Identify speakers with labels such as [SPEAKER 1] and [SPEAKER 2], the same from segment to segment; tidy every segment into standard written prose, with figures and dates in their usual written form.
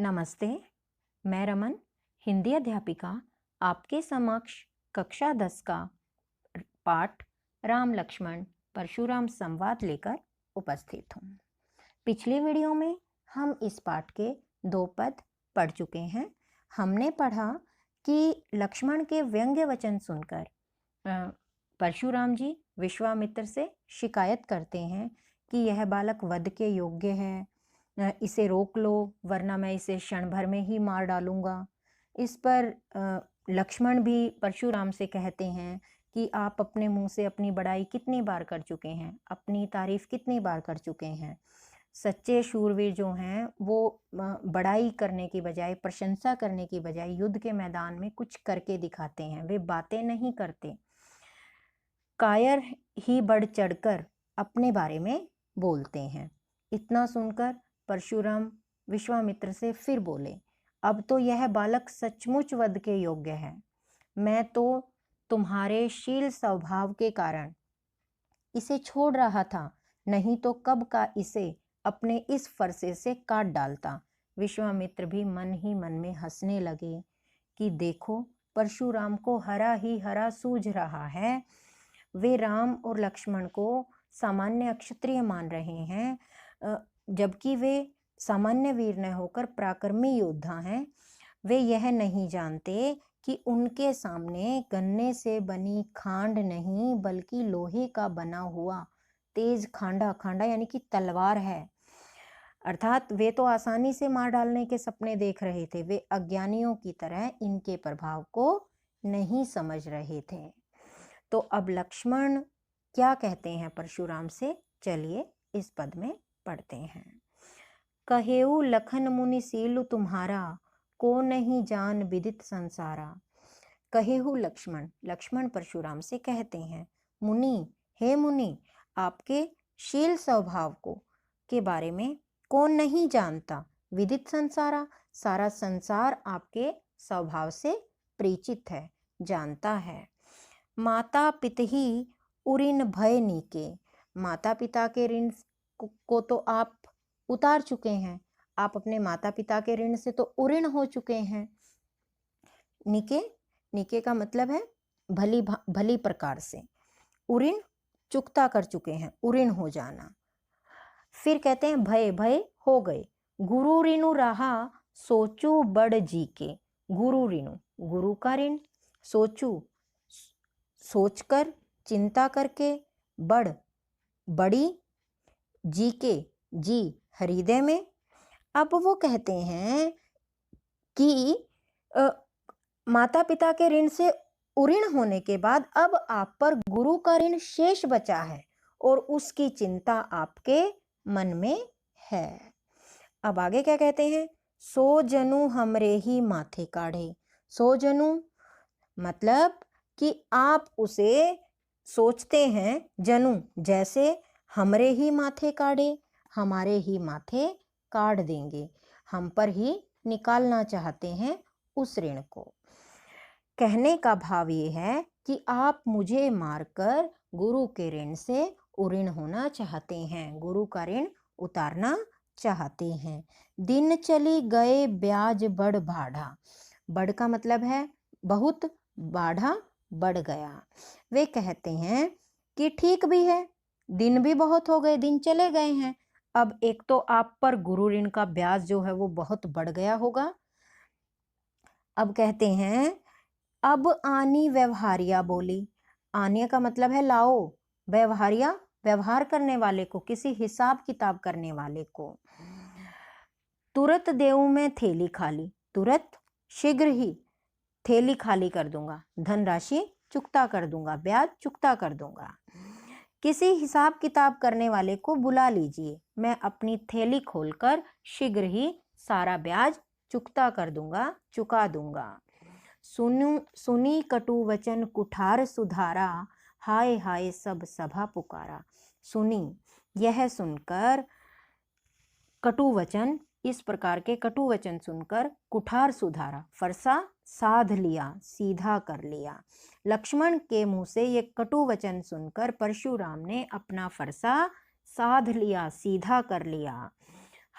[SPEAKER 1] नमस्ते, मैं रमन, हिंदी अध्यापिका, आपके समक्ष कक्षा 10 का पाठ राम लक्ष्मण परशुराम संवाद लेकर उपस्थित हूँ। पिछली वीडियो में हम इस पाठ के 2 पद पढ़ चुके हैं। हमने पढ़ा कि लक्ष्मण के व्यंग्य वचन सुनकर परशुराम जी विश्वामित्र से शिकायत करते हैं कि यह बालक वध के योग्य है, इसे रोक लो वरना मैं इसे क्षण भर में ही मार डालूंगा। इस पर लक्ष्मण भी परशुराम से कहते हैं कि आप अपने मुंह से अपनी बड़ाई कितनी बार कर चुके हैं, अपनी तारीफ कितनी बार कर चुके हैं। सच्चे शूरवीर जो हैं वो बड़ाई करने की बजाय, प्रशंसा करने की बजाय युद्ध के मैदान में कुछ करके दिखाते हैं, वे बातें नहीं करते। कायर ही बढ़ चढ़कर अपने बारे में बोलते हैं। इतना सुनकर परशुराम विश्वामित्र से फिर बोले, अब तो यह बालक सचमुच वध के योग्य है। मैं तो तुम्हारे शील स्वभाव के कारण इसे छोड़ रहा था, नहीं तो कब का इसे अपने इस फरसे से काट डालता। विश्वामित्र भी मन ही मन में हंसने लगे कि देखो, परशुराम को हरा ही हरा सूझ रहा है। वे राम और लक्ष्मण को सामान्य क्षत्रिय मान रहे हैं, जबकि वे सामान्य वीर न होकर पराक्रमी योद्धा हैं। वे यह नहीं जानते कि उनके सामने गन्ने से बनी खांड नहीं बल्कि लोहे का बना हुआ तेज खांडा यानी कि तलवार है। अर्थात वे तो आसानी से मार डालने के सपने देख रहे थे, वे अज्ञानियों की तरह इनके प्रभाव को नहीं समझ रहे थे। तो अब लक्ष्मण क्या कहते हैं परशुराम से, चलिए इस पद में पढ़ते हैं। कहेऊ लखन मुनि सीलु तुम्हारा, को नहीं जान विदित संसारा। कहेहु लक्ष्मण, लक्ष्मण परशुराम से कहते हैं, मुनि, हे मुनि, आपके शील स्वभाव को के बारे में कौन नहीं जानता। विदित संसारा, सारा संसार आपके स्वभाव से परिचित है, जानता है। माता पितहि उरिन भय नीके, माता पिता के ऋण को तो आप उतार चुके हैं, आप अपने माता पिता के ऋण से तो उऋण हो चुके हैं। नीके, नीके का मतलब है भली प्रकार से, उऋण चुकता कर चुके हैं, उऋण हो जाना। फिर कहते हैं भय, भय हो गए। गुरु ऋणु रहा सोचू बड़ जी के, गुरु ऋणु, गुरु का ऋण, सोचू सोचकर, चिंता करके, बड़ बड़ी, जी के जी हृदय में। अब वो कहते हैं कि माता पिता के ऋण से उऋण होने के बाद अब आप पर गुरु का ऋण शेष बचा है और उसकी चिंता आपके मन में है। अब आगे क्या कहते हैं, सो जनु हमरे ही माथे काढ़े। सो जनु मतलब कि आप उसे सोचते हैं, जनु जैसे, हमरे ही माथे काढ़े, हमारे ही माथे काट देंगे, हम पर ही निकालना चाहते हैं उस ऋण को। कहने का भाव ये है कि आप मुझे मारकर गुरु के ऋण से उऋण होना चाहते हैं, गुरु का ऋण उतारना चाहते हैं। दिन चली गए ब्याज बढ़ बाढ़ा, बढ़ का मतलब है बहुत, बाढ़ा बढ़ गया। वे कहते हैं कि ठीक भी है, दिन भी बहुत हो गए, दिन चले गए हैं, अब एक तो आप पर गुरु ऋण का ब्याज जो है वो बहुत बढ़ गया होगा। अब कहते हैं, अब आनी व्यवहारिया बोली। आने का मतलब है लाओ, व्यवहारिया व्यवहार करने वाले को, किसी हिसाब किताब करने वाले को। तुरंत देऊ में थैली खाली, तुरंत शीघ्र ही थैली खाली कर दूंगा, धनराशि चुकता कर दूंगा, ब्याज चुकता कर दूंगा। किसी हिसाब किताब करने वाले को बुला लीजिए, मैं अपनी थैली खोलकर शीघ्र ही सारा ब्याज चुकता कर दूंगा, चुका दूंगा। सुनी कटु वचन कुठार सुधारा, हाय हाय सब सभा पुकारा। सुनी, यह सुनकर कटु वचन, इस प्रकार के कटु वचन सुनकर कुठार सुधारा, फरसा साध लिया, सीधा कर लिया। लक्ष्मण के मुंह से ये कटु वचन सुनकर परशुराम ने अपना फरसा साध लिया, सीधा कर लिया।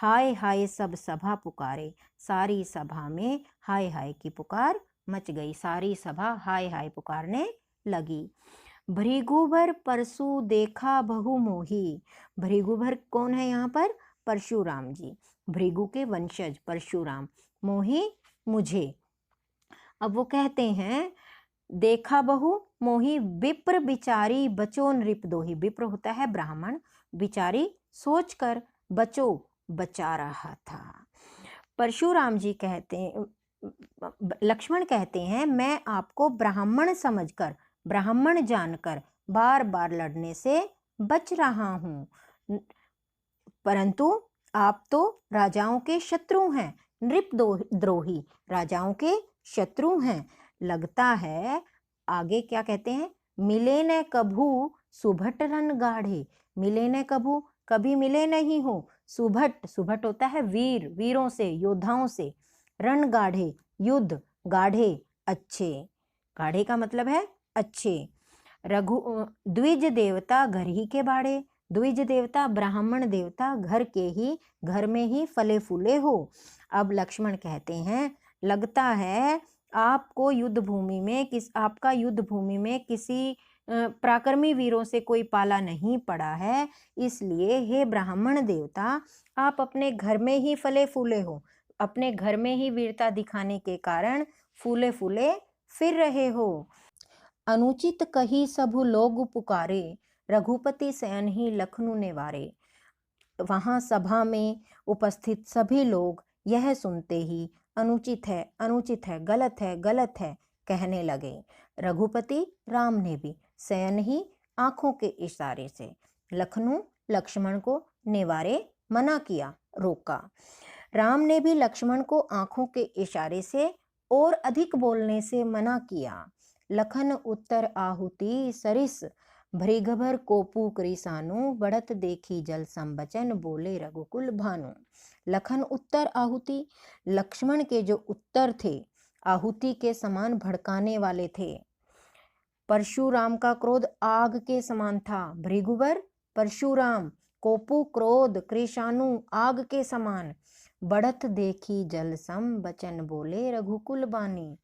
[SPEAKER 1] हाय हाय सब सभा पुकारे, सारी सभा में हाय हाय की पुकार मच गई, सारी सभा हाय हाय पुकारने लगी। भृगुबर परसु देखा बहु मोही। भृगुबर कौन है यहाँ पर? परशुराम जी, भृगु के वंशज परशुराम। मोही मुझे। अब वो कहते हैं देखा बहु मोही विप्र बिचारी बचो नृप दोही। विप्र होता है ब्राह्मण, बिचारी सोचकर बचो बचा रहा था। परशुराम जी कहते हैं, लक्ष्मण कहते हैं मैं आपको ब्राह्मण समझकर, ब्राह्मण जानकर बार बार लड़ने से बच रहा हूं, परंतु आप तो राजाओं के शत्रु हैं, नृप द्रोही, राजाओं के शत्रु हैं। लगता है आगे क्या कहते हैं, मिले न कभू सुभट रन गाढ़े। मिले न कभू, कभी मिले नहीं हो। सुभट, सुभट होता है वीर, वीरों से, योद्धाओं से। रण गाढ़े, युद्ध, गाढ़े अच्छे, गाढ़े का मतलब है अच्छे। रघु द्विज देवता घर ही के बाड़े। द्विज देवता ब्राह्मण देवता घर में ही फले फूले हो। अब लक्ष्मण कहते हैं लगता है आपको युद्ध भूमि में आपका युद्ध भूमि में किसी पराक्रमी वीरों से कोई पाला नहीं पड़ा है, इसलिए हे ब्राह्मण देवता आप अपने घर में ही फले फूले हो, अपने घर में ही वीरता दिखाने के कारण फूले फूले फिर रहे हो। अनुचित कही सबु लोग पुकारे, रघुपति सैन ही लखनऊ नेवारे। वहां सभा में उपस्थित सभी लोग यह सुनते ही अनुचित है, अनुचित है, गलत है, गलत है कहने लगे। रघुपति राम ने भी सैन ही आंखों के इशारे से लखनऊ लक्ष्मण को नेवारे मना किया, रोका। राम ने भी लक्ष्मण को आंखों के इशारे से और अधिक बोलने से मना किया। लखन उत्तर आहुति सरिस, भृगभर कोपू कृसानु, बढ़त देखी जल संबचन, बोले रघुकुल भानु। लखन उत्तर आहुति, लक्ष्मण के जो उत्तर थे आहुति के समान भड़काने वाले थे। परशुराम का क्रोध आग के समान था। भृगुवर परशुराम, कोपू क्रोध, कृशानु आग के समान। बढ़त देखी जल सम बचन, बोले रघुकुल बानी।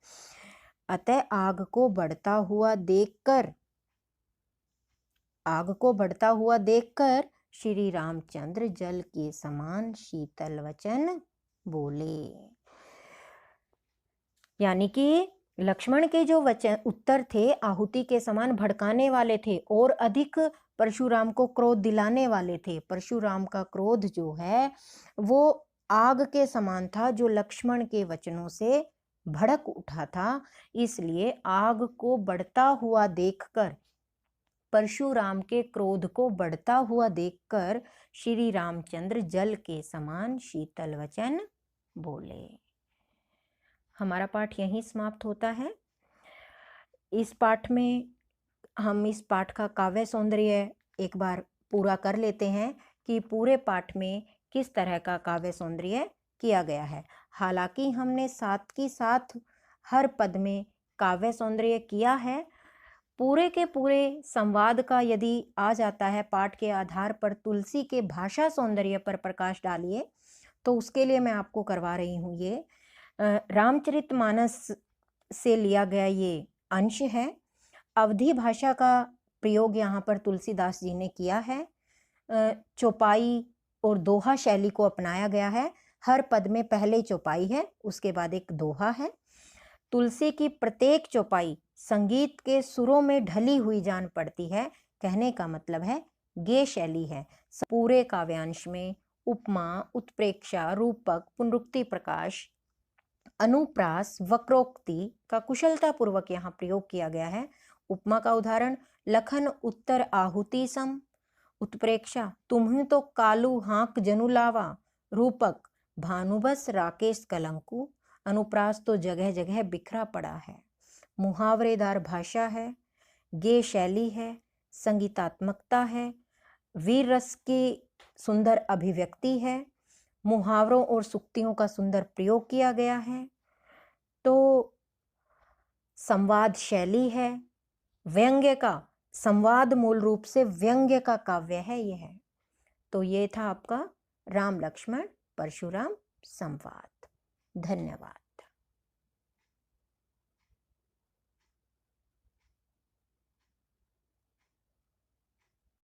[SPEAKER 1] अतः आग को बढ़ता हुआ देखकर श्री रामचंद्र जल के समान शीतल वचन बोले। यानी कि लक्ष्मण के जो वचन उत्तर थे आहुति के समान भड़काने वाले थे और अधिक परशुराम को क्रोध दिलाने वाले थे। परशुराम का क्रोध जो है वो आग के समान था जो लक्ष्मण के वचनों से भड़क उठा था। इसलिए आग को बढ़ता हुआ देखकर, परशुराम के क्रोध को बढ़ता हुआ देखकर श्री रामचंद्र जल के समान शीतल वचन बोले। हमारा पाठ यहीं समाप्त होता है। इस पाठ में हम इस पाठ का काव्य सौंदर्य एक बार पूरा कर लेते हैं कि पूरे पाठ में किस तरह का काव्य सौंदर्य किया गया है। हालांकि हमने साथ की साथ हर पद में काव्य सौंदर्य किया है। पूरे के पूरे संवाद का यदि आ जाता है पाठ के आधार पर तुलसी के भाषा सौंदर्य पर प्रकाश डालिए तो उसके लिए मैं आपको करवा रही हूँ। ये रामचरितमानस से लिया गया ये अंश है। अवधी भाषा का प्रयोग यहाँ पर तुलसीदास जी ने किया है। चौपाई और दोहा शैली को अपनाया गया है। हर पद में पहले चौपाई है, उसके बाद एक दोहा है। तुलसी की प्रत्येक चौपाई संगीत के सुरों में ढली हुई जान पड़ती है। कहने का मतलब है गेय शैली है। पूरे काव्यांश में उपमा, उत्प्रेक्षा, रूपक, पुनरुक्ति प्रकाश, अनुप्रास, वक्रोक्ति का कुशलता पूर्वक यहाँ प्रयोग किया गया है। उपमा का उदाहरण लखन उत्तर आहुति सम। उत्प्रेक्षा तुम्हें तो कालू हाँक जनु लावा। रूपक भानुबस राकेश कलंकु। अनुप्रास तो जगह जगह बिखरा पड़ा है। मुहावरेदार भाषा है, गेय शैली है, संगीतात्मकता है, वीर रस की सुंदर अभिव्यक्ति है, मुहावरों और सुक्तियों का सुंदर प्रयोग किया गया है। तो संवाद शैली है, व्यंग्य का संवाद मूल रूप से व्यंग्य का काव्य है। यह है तो ये था आपका राम लक्ष्मण परशुराम संवाद। धन्यवाद।